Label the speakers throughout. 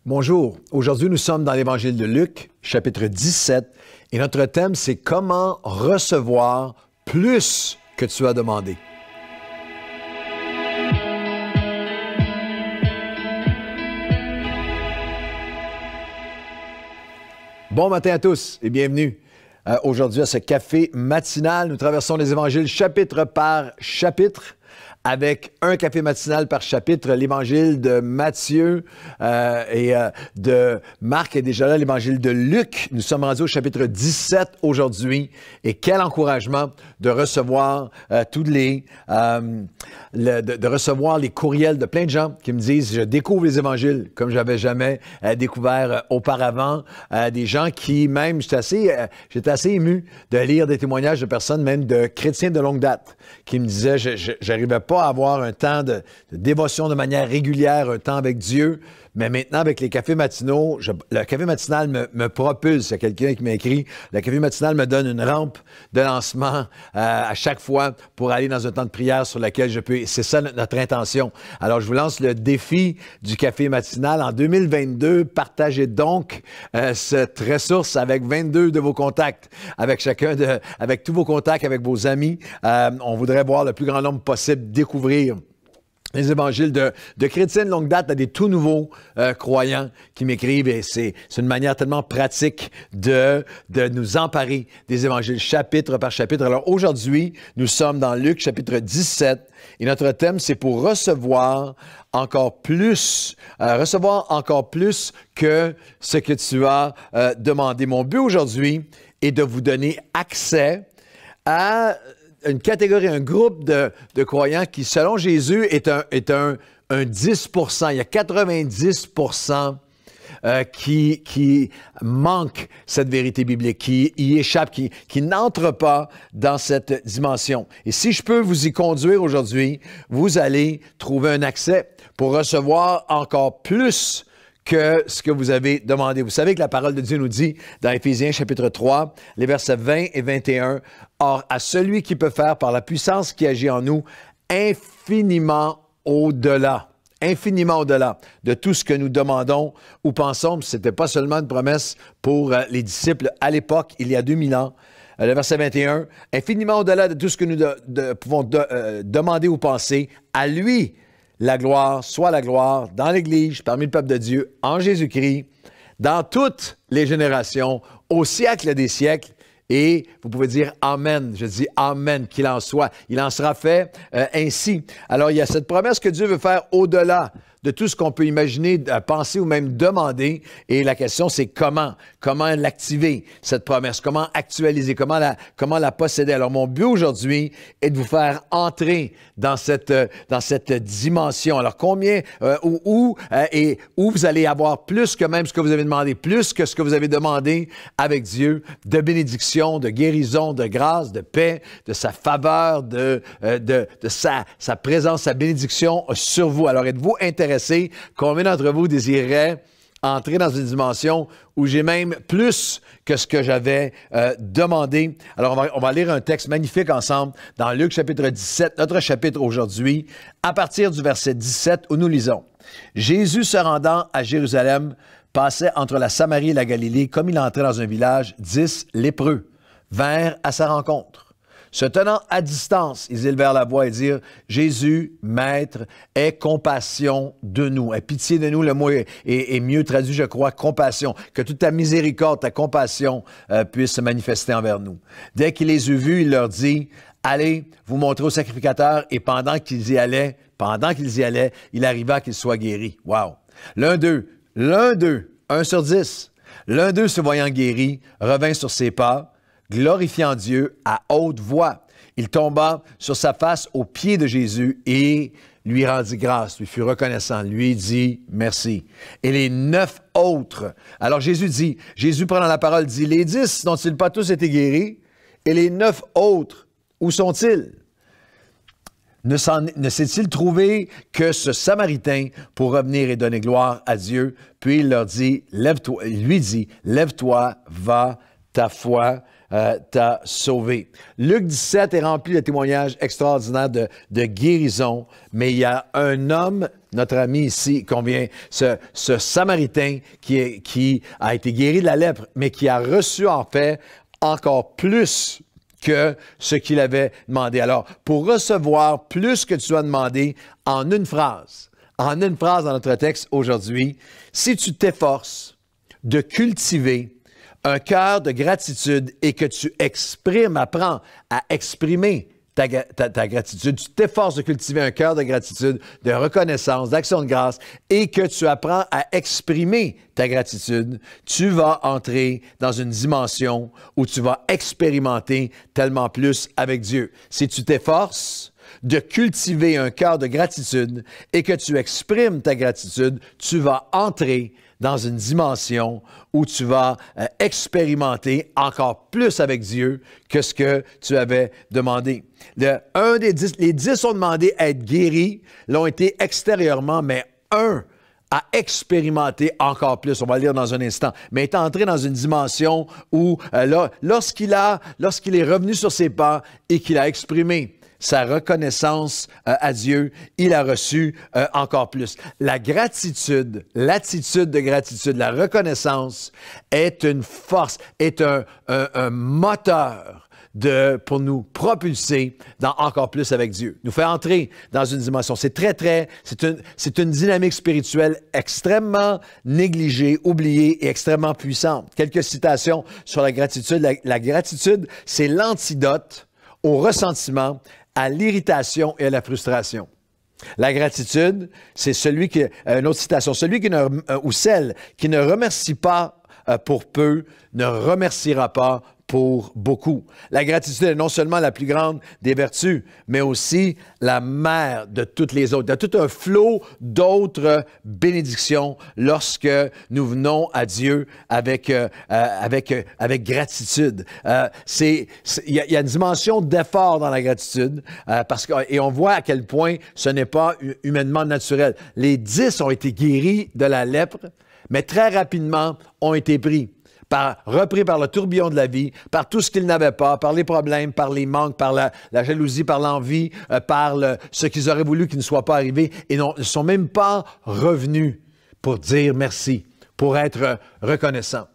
Speaker 1: Bonjour, aujourd'hui nous sommes dans l'Évangile de Luc, chapitre 17, et notre thème c'est comment recevoir plus que tu as demandé. Bon matin à tous et bienvenue aujourd'hui à ce café matinal. Nous traversons les évangiles chapitre par chapitre, avec un café matinal par chapitre, l'évangile de Matthieu et de Marc est déjà là, l'évangile de Luc. Nous sommes rendus au chapitre 17 aujourd'hui et quel encouragement de recevoir de recevoir les courriels de plein de gens qui me disent « Je découvre les évangiles comme j'avais jamais découvert auparavant ». Des gens qui même, j'étais assez ému de lire des témoignages de personnes, même de chrétiens de longue date, qui me disaient « J'arrivais pas à avoir un temps de dévotion de manière régulière, un temps avec Dieu, mais maintenant avec les cafés matinaux, le café matinal me propulse. Il y a quelqu'un qui m'a écrit, le café matinal me donne une rampe de lancement à chaque fois pour aller dans un temps de prière sur lequel je peux. C'est ça notre intention. Alors je vous lance le défi du café matinal en 2022. Partagez donc cette ressource avec 22 de vos contacts, avec avec tous vos contacts, avec vos amis. On voudrait voir le plus grand nombre possible découvrir les évangiles de chrétiens de longue date à des tout nouveaux croyants qui m'écrivent et c'est une manière tellement pratique de nous emparer des évangiles chapitre par chapitre. Alors aujourd'hui, nous sommes dans Luc chapitre 17 et notre thème c'est pour recevoir encore plus que ce que tu as demandé. Mon but aujourd'hui est de vous donner accès à une catégorie, un groupe de croyants qui, selon Jésus, est un 10%. Il y a 90% qui manquent cette vérité biblique, qui y échappent, qui n'entrent pas dans cette dimension. Et si je peux vous y conduire aujourd'hui, vous allez trouver un accès pour recevoir encore plus que ce que vous avez demandé. Vous savez que la parole de Dieu nous dit dans Éphésiens chapitre 3, les versets 20 et 21, « Or, à celui qui peut faire par la puissance qui agit en nous, infiniment au-delà de tout ce que nous demandons ou pensons. » Ce n'était pas seulement une promesse pour les disciples à l'époque, il y a 2000 ans. Le verset 21, « Infiniment au-delà de tout ce que nous pouvons demander ou penser, à lui, la gloire, soit la gloire dans l'Église, parmi le peuple de Dieu, en Jésus-Christ, dans toutes les générations, au siècle des siècles. » Et vous pouvez dire « Amen ». Je dis « Amen », qu'il en soit. Il en sera fait ainsi. Alors, il y a cette promesse que Dieu veut faire au-delà de tout ce qu'on peut imaginer, penser ou même demander. Et la question, c'est comment? Comment l'activer, cette promesse? Comment actualiser? Comment la posséder? Alors, mon but aujourd'hui est de vous faire entrer dans cette dimension. Alors, combien, où vous allez avoir plus que même ce que vous avez demandé, plus que ce que vous avez demandé avec Dieu, de bénédiction, de guérison, de grâce, de paix, de sa faveur, de sa présence, sa bénédiction sur vous. Alors, êtes-vous intéressé? Combien d'entre vous désireraient entrer dans une dimension où j'ai même plus que ce que j'avais demandé? Alors, on va lire un texte magnifique ensemble dans Luc chapitre 17, notre chapitre aujourd'hui, à partir du verset 17 où nous lisons. « Jésus se rendant à Jérusalem passait entre la Samarie et la Galilée. Comme il entrait dans un village, 10 lépreux vinrent à sa rencontre. Se tenant à distance, ils élevèrent la voix et dirent « Jésus, Maître, aie compassion de nous. » Aie pitié de nous, le mot est mieux traduit, je crois, compassion. Que toute ta miséricorde, ta compassion puisse se manifester envers nous. Dès qu'il les eut vus, il leur dit « Allez, vous montrer au sacrificateur. » Et pendant qu'ils y allaient, il arriva qu'ils soient guéris. Wow! L'un d'eux, 1 sur 10, l'un d'eux se voyant guéri, revint sur ses pas, glorifiant Dieu à haute voix. Il tomba sur sa face aux pieds de Jésus et lui rendit grâce, lui fut reconnaissant, lui dit merci. Et les 9 autres, alors Jésus prenant la parole dit, les 10 n'ont-ils pas tous été guéris? Et les 9 autres, où sont-ils? Ne s'est-il trouvé que ce Samaritain pour revenir et donner gloire à Dieu? Puis il lui dit, lève-toi, va, ta foi t'a sauvé. Luc 17 est rempli de témoignages extraordinaires de guérison, mais il y a un homme, notre ami ici, ce Samaritain qui a été guéri de la lèpre, mais qui a reçu en fait encore plus que ce qu'il avait demandé. Alors, pour recevoir plus que tu as demandé en une phrase dans notre texte aujourd'hui, si tu t'efforces de cultiver un cœur de gratitude et que tu apprends à exprimer ta gratitude, tu t'efforces de cultiver un cœur de gratitude, de reconnaissance, d'action de grâce, et que tu apprends à exprimer ta gratitude, tu vas entrer dans une dimension où tu vas expérimenter tellement plus avec Dieu. Si tu t'efforces de cultiver un cœur de gratitude et que tu exprimes ta gratitude, tu vas entrer dans une dimension où tu vas expérimenter encore plus avec Dieu que ce que tu avais demandé. Les 10 ont demandé à être guéris, l'ont été extérieurement, mais un a expérimenté encore plus. On va le lire dans un instant. Mais est entré dans une dimension où, lorsqu'il est revenu sur ses pas et qu'il a exprimé sa reconnaissance à Dieu, il a reçu encore plus. La gratitude, l'attitude de gratitude, la reconnaissance est une force, est un moteur pour nous propulser dans encore plus avec Dieu, nous faire entrer dans une dimension. C'est une dynamique spirituelle extrêmement négligée, oubliée et extrêmement puissante. Quelques citations sur la gratitude. La gratitude, c'est l'antidote au ressentiment, à l'irritation et à la frustration. La gratitude, c'est une autre citation, ou celle qui ne remercie pas pour peu, ne remerciera pas pour beaucoup. La gratitude est non seulement la plus grande des vertus, mais aussi la mère de toutes les autres. Il y a tout un flot d'autres bénédictions lorsque nous venons à Dieu avec gratitude. Il y a une dimension d'effort dans la gratitude et on voit à quel point ce n'est pas humainement naturel. Les 10 ont été guéris de la lèpre, mais très rapidement ont été repris par le tourbillon de la vie, par tout ce qu'ils n'avaient pas, par les problèmes, par les manques, par la jalousie, par l'envie, par ce qu'ils auraient voulu qui ne soit pas arrivé, et ne sont même pas revenus pour dire merci, pour être reconnaissants.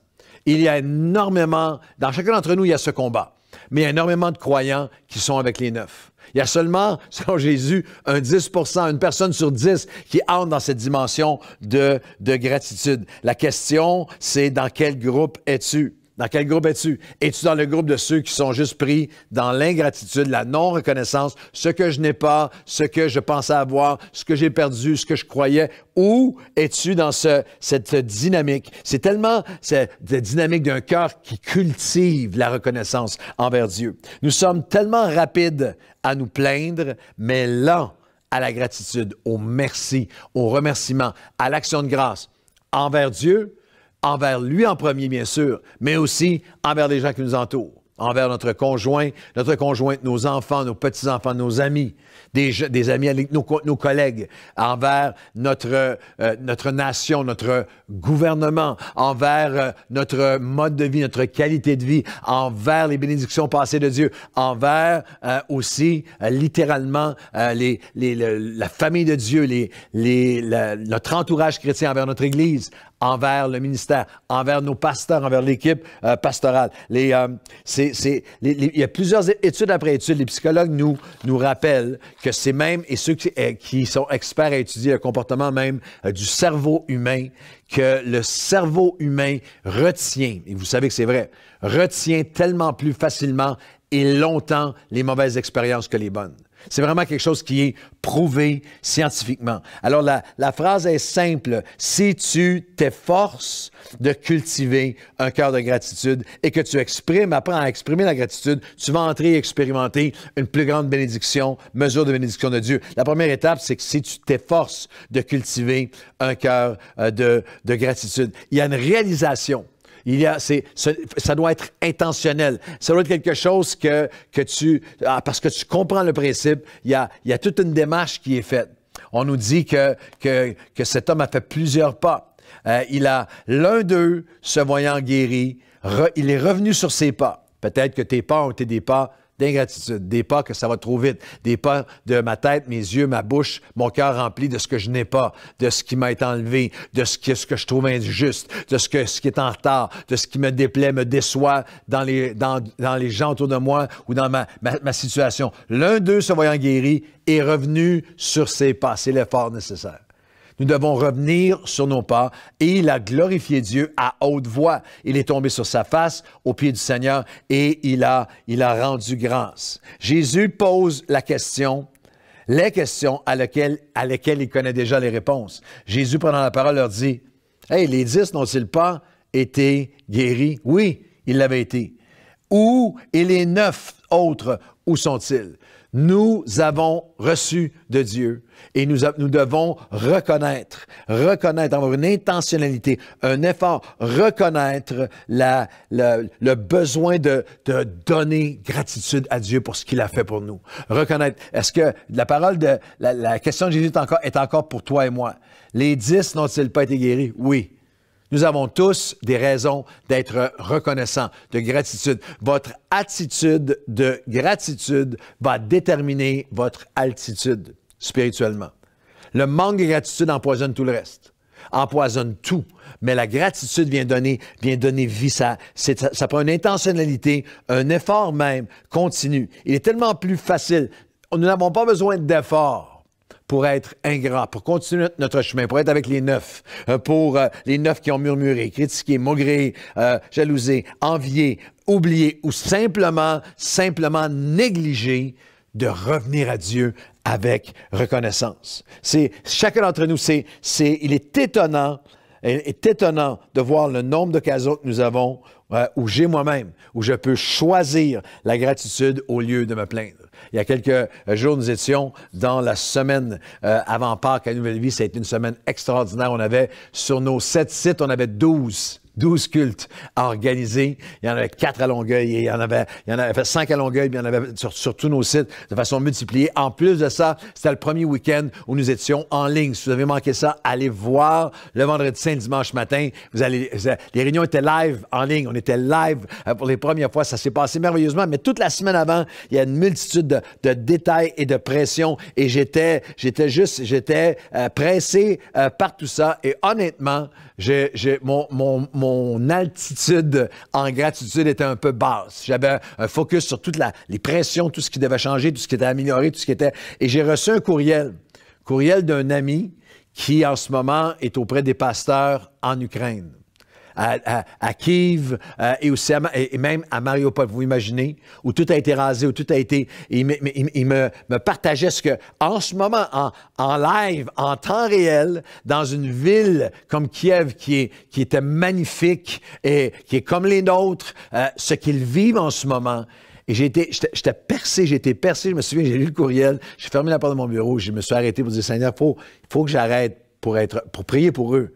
Speaker 1: Il y a énormément, dans chacun d'entre nous, il y a ce combat, mais il y a énormément de croyants qui sont avec les 9. Il y a seulement, selon Jésus, un 10%, une personne sur 10 qui entre dans cette dimension de gratitude. La question, c'est dans quel groupe es-tu? Dans quel groupe es-tu? Es-tu dans le groupe de ceux qui sont juste pris dans l'ingratitude, la non-reconnaissance, ce que je n'ai pas, ce que je pensais avoir, ce que j'ai perdu, ce que je croyais? Ou es-tu dans cette dynamique? C'est tellement cette dynamique d'un cœur qui cultive la reconnaissance envers Dieu. Nous sommes tellement rapides à nous plaindre, mais lents à la gratitude, au merci, au remerciement, à l'action de grâce envers Dieu, envers lui en premier, bien sûr, mais aussi envers les gens qui nous entourent, envers notre conjointe, nos enfants, nos petits-enfants, nos amis, des amis avec nos collègues, envers notre nation, notre gouvernement, envers notre mode de vie, notre qualité de vie, envers les bénédictions passées de Dieu, envers aussi, littéralement, la famille de Dieu, notre entourage chrétien, envers notre Église, envers le ministère, envers nos pasteurs, envers l'équipe pastorale. Il y a plusieurs études après études. Les psychologues nous rappellent que c'est même, et ceux qui sont experts à étudier le comportement même du cerveau humain, que le cerveau humain retient, et vous savez que c'est vrai, retient tellement plus facilement et longtemps les mauvaises expériences que les bonnes. C'est vraiment quelque chose qui est prouvé scientifiquement. Alors, la phrase est simple. Si tu t'efforces de cultiver un cœur de gratitude et que tu apprends à exprimer la gratitude, tu vas entrer et expérimenter une plus grande mesure de bénédiction de Dieu. La première étape, c'est que si tu t'efforces de cultiver un cœur de gratitude, il y a une réalisation. Ça doit être intentionnel. Ça doit être quelque chose parce que tu comprends le principe, il y a toute une démarche qui est faite. On nous dit que cet homme a fait plusieurs pas. Il a l'un d'eux, se voyant guéri, il est revenu sur ses pas. Peut-être que tes pas ont été des pas d'ingratitude, des pas que ça va trop vite, des pas de ma tête, mes yeux, ma bouche, mon cœur rempli de ce que je n'ai pas, de ce qui m'a été enlevé, de ce que je trouve injuste, de ce qui est en retard, de ce qui me déplaît, me déçoit dans les gens autour de moi ou dans ma situation. L'un d'eux, se voyant guéri, est revenu sur ses pas. C'est l'effort nécessaire. Nous devons revenir sur nos pas et il a glorifié Dieu à haute voix. Il est tombé sur sa face aux pieds du Seigneur et il a rendu grâce. Jésus pose les questions à lesquelles il connaît déjà les réponses. Jésus, prenant la parole, leur dit, « Hey, les 10 n'ont-ils pas été guéris? » Oui, ils l'avaient été. « Où et les 9 autres, où sont-ils? » Nous avons reçu de Dieu et nous devons reconnaître, avoir une intentionnalité, un effort, reconnaître le besoin de donner gratitude à Dieu pour ce qu'il a fait pour nous. Reconnaître, est-ce que la question de Jésus est encore pour toi et moi? Les 10 n'ont-ils pas été guéris? Oui. Nous avons tous des raisons d'être reconnaissants, de gratitude. Votre attitude de gratitude va déterminer votre altitude spirituellement. Le manque de gratitude empoisonne tout le reste, empoisonne tout. Mais la gratitude vient donner vie. Ça prend une intentionnalité, un effort même continu. Il est tellement plus facile. Nous n'avons pas besoin d'efforts pour être ingrats, pour continuer notre chemin, pour être avec les 9, pour les 9 qui ont murmuré, critiqué, maugré, jalousé, envié, oublié ou simplement négligé, de revenir à Dieu avec reconnaissance. Chacun d'entre nous, il est étonnant de voir le nombre d'occasions que nous avons où j'ai moi-même, où je peux choisir la gratitude au lieu de me plaindre. Il y a quelques jours, nous étions dans la semaine avant Pâques à Nouvelle Vie. Ça a été une semaine extraordinaire. On avait, sur nos 7 sites, on avait 12 cultes à organiser. Il y en avait 4 à Longueuil et il y en avait 5 à Longueuil, puis il y en avait sur tous nos sites de façon multipliée. En plus de ça, c'était le premier week-end où nous étions en ligne. Si vous avez manqué ça, allez voir le vendredi saint, dimanche matin. Les réunions étaient live en ligne. On était live pour les premières fois. Ça s'est passé merveilleusement. Mais toute la semaine avant, il y a une multitude de détails et de pression. Et j'étais pressé par tout ça. Et honnêtement, mon altitude en gratitude était un peu basse. J'avais un focus sur toutes les pressions, tout ce qui devait changer, tout ce qui était amélioré, tout ce qui était... Et j'ai reçu un courriel d'un ami qui, en ce moment, est auprès des pasteurs en Ukraine. À Kiev et aussi et même à Mariupol, vous imaginez, où tout a été rasé, où tout a été... Il me partageait ce que, en ce moment, en live, en temps réel, dans une ville comme Kiev, qui était magnifique et qui est comme les nôtres, ce qu'ils vivent en ce moment. Et j'étais percé, je me souviens, j'ai lu le courriel, j'ai fermé la porte de mon bureau, je me suis arrêté pour dire, Seigneur, il faut que j'arrête pour prier pour eux.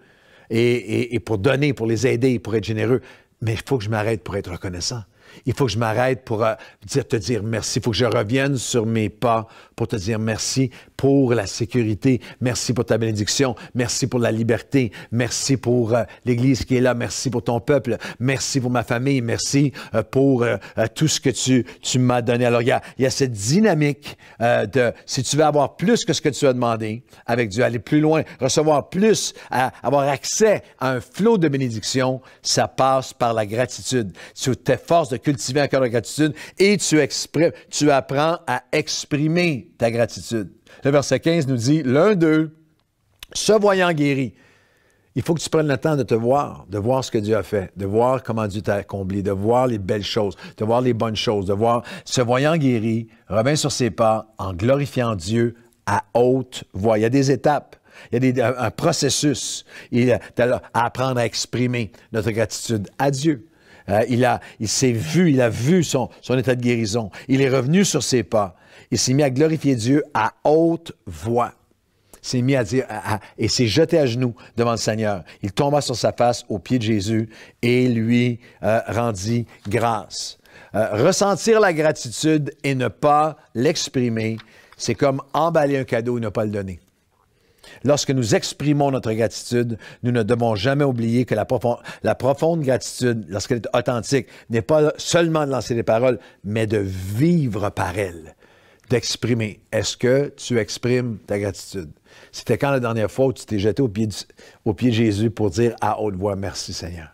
Speaker 1: Et pour donner, pour les aider, pour être généreux. Mais il faut que je m'arrête pour être reconnaissant. Il faut que je m'arrête pour te dire merci. Il faut que je revienne sur mes pas pour te dire merci pour la sécurité. Merci pour ta bénédiction. Merci pour la liberté. Merci pour l'Église qui est là. Merci pour ton peuple. Merci pour ma famille. Merci pour tout ce que tu m'as donné. Alors, il y a cette dynamique si tu veux avoir plus que ce que tu as demandé avec Dieu, aller plus loin, recevoir plus, avoir accès à un flot de bénédiction, ça passe par la gratitude. Tu t'efforces de cultiver un cœur de gratitude et tu apprends à exprimer ta gratitude. Le verset 15 nous dit, l'un d'eux, se voyant guéri, il faut que tu prennes le temps de voir ce que Dieu a fait, de voir comment Dieu t'a comblé, de voir les belles choses, de voir les bonnes choses, de voir, se voyant guéri, revint sur ses pas en glorifiant Dieu à haute voix. Il y a des étapes. Il y a un processus. Il a à apprendre à exprimer notre gratitude à Dieu. Il s'est vu, il a vu son état de guérison. Il est revenu sur ses pas. Il s'est mis à glorifier Dieu à haute voix. Il s'est mis à dire, et s'est jeté à genoux devant le Seigneur. Il tomba sur sa face aux pieds de Jésus et lui rendit grâce. Ressentir la gratitude et ne pas l'exprimer, c'est comme emballer un cadeau et ne pas le donner. Lorsque nous exprimons notre gratitude, nous ne devons jamais oublier que la profonde gratitude, lorsqu'elle est authentique, n'est pas seulement de lancer des paroles, mais de vivre par elles, d'exprimer. Est-ce que tu exprimes ta gratitude? C'était quand la dernière fois où tu t'es jeté au pied de Jésus pour dire à haute voix, merci Seigneur.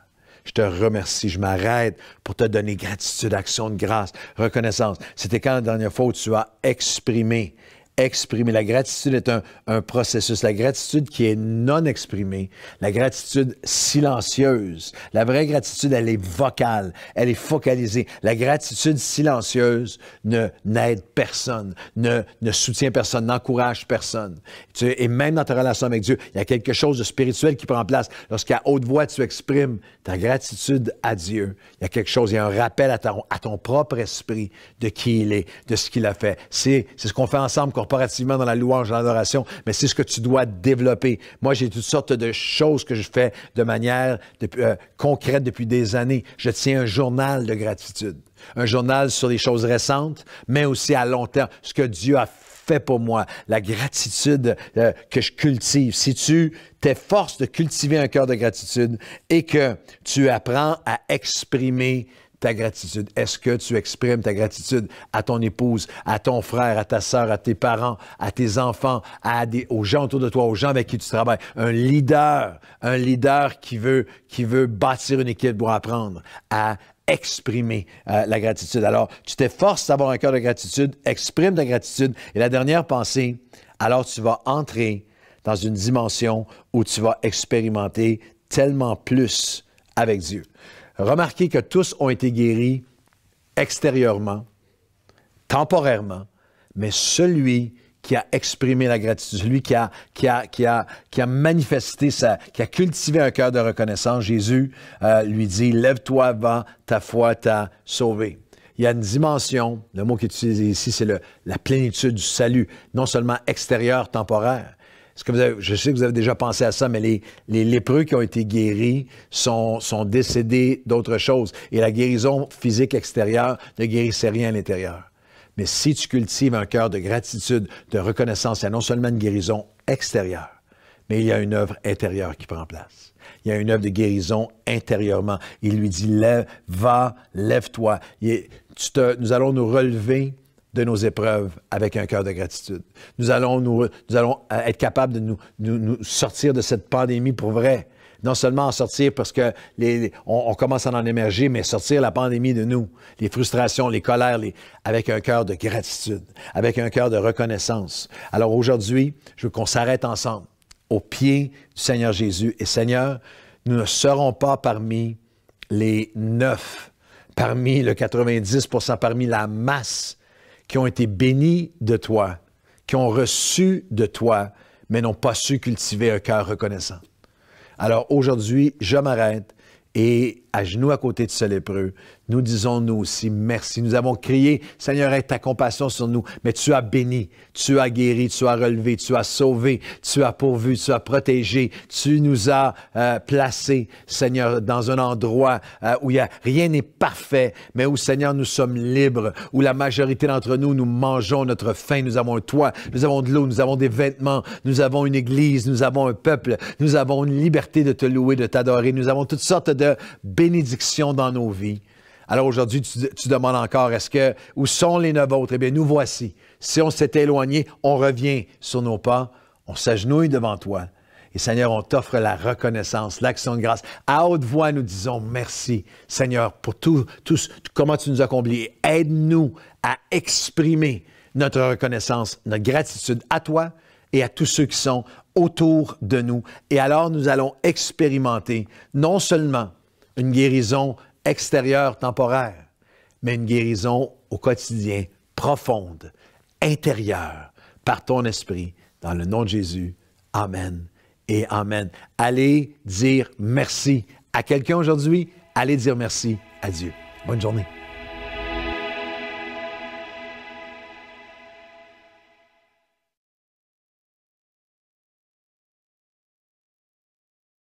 Speaker 1: Je te remercie, je m'arrête pour te donner gratitude, action de grâce, reconnaissance. C'était quand la dernière fois où tu as exprimé. La gratitude est un processus. La gratitude qui est non exprimée, la gratitude silencieuse. La vraie gratitude, elle est vocale, elle est focalisée. La gratitude silencieuse n'aide personne, ne soutient personne, n'encourage personne. Et même dans ta relation avec Dieu, il y a quelque chose de spirituel qui prend place. Lorsqu'à haute voix, tu exprimes ta gratitude à Dieu, il y a quelque chose, il y a un rappel à ton propre esprit de qui il est, de ce qu'il a fait. C'est ce qu'on fait ensemble corporativement dans la louange, dans l'adoration, mais c'est ce que tu dois développer. Moi, j'ai toutes sortes de choses que je fais de manière concrète depuis des années. Je tiens un journal de gratitude. Un journal sur les choses récentes, mais aussi à long terme, ce que Dieu a fait pour moi, la gratitude que je cultive. Si tu t'efforces de cultiver un cœur de gratitude et que tu apprends à exprimer ta gratitude. Est-ce que tu exprimes ta gratitude à ton épouse, à ton frère, à ta sœur, à tes parents, à tes enfants, aux gens autour de toi, aux gens avec qui tu travailles? Un leader qui veut bâtir une équipe doit apprendre à exprimer la gratitude. Alors, tu t'efforces d'avoir un cœur de gratitude, exprime ta gratitude. Et la dernière pensée, alors tu vas entrer dans une dimension où tu vas expérimenter tellement plus avec Dieu. Remarquez que tous ont été guéris extérieurement, temporairement, mais celui qui a exprimé la gratitude, celui qui a manifesté qui a cultivé un cœur de reconnaissance, Jésus lui dit, lève-toi avant, ta foi t'a sauvé. Il y a une dimension, le mot qui est utilisé ici, c'est la plénitude du salut, non seulement extérieur, temporaire. Je sais que vous avez déjà pensé à ça, mais les lépreux qui ont été guéris sont décédés d'autre chose. Et la guérison physique extérieure ne guérissait rien à l'intérieur. Mais si tu cultives un cœur de gratitude, de reconnaissance, il y a non seulement une guérison extérieure, mais il y a une œuvre intérieure qui prend place. Il y a une œuvre de guérison intérieurement. Il lui dit, lève-toi. Nous allons nous relever de nos épreuves avec un cœur de gratitude. Nous allons être capables de nous sortir de cette pandémie pour vrai. Non seulement en sortir parce que on commence à en émerger, mais sortir la pandémie de nous, les frustrations, les colères, avec un cœur de gratitude, avec un cœur de reconnaissance. Alors aujourd'hui, je veux qu'on s'arrête ensemble au pied du Seigneur Jésus. Et Seigneur, nous ne serons pas parmi les 9, parmi le 90%, parmi la masse qui ont été bénis de toi, qui ont reçu de toi, mais n'ont pas su cultiver un cœur reconnaissant. Alors aujourd'hui, je m'arrête et à genoux à côté de ce lépreux, nous disons nous aussi merci. Nous avons crié, Seigneur, aie ta compassion sur nous, mais tu as béni, tu as guéri, tu as relevé, tu as sauvé, tu as pourvu, tu as protégé, tu nous as placés, Seigneur, dans un endroit où rien n'est parfait, mais où, Seigneur, nous sommes libres, où la majorité d'entre nous, nous mangeons notre faim, nous avons un toit, nous avons de l'eau, nous avons des vêtements, nous avons une église, nous avons un peuple, nous avons une liberté de te louer, de t'adorer, nous avons toutes sortes de bénédictions dans nos vies. Alors aujourd'hui, tu demandes encore, où sont les 9 autres? Eh bien, nous voici. Si on s'est éloigné, on revient sur nos pas, on s'agenouille devant toi. Et Seigneur, on t'offre la reconnaissance, l'action de grâce. À haute voix, nous disons merci, Seigneur, pour tout comment tu nous as comblés. Aide-nous à exprimer notre reconnaissance, notre gratitude à toi et à tous ceux qui sont autour de nous. Et alors, nous allons expérimenter non seulement une guérison extérieure, temporaire, mais une guérison au quotidien, profonde, intérieure, par ton esprit, dans le nom de Jésus. Amen et amen. Allez dire merci à quelqu'un aujourd'hui. Allez dire merci à Dieu. Bonne journée.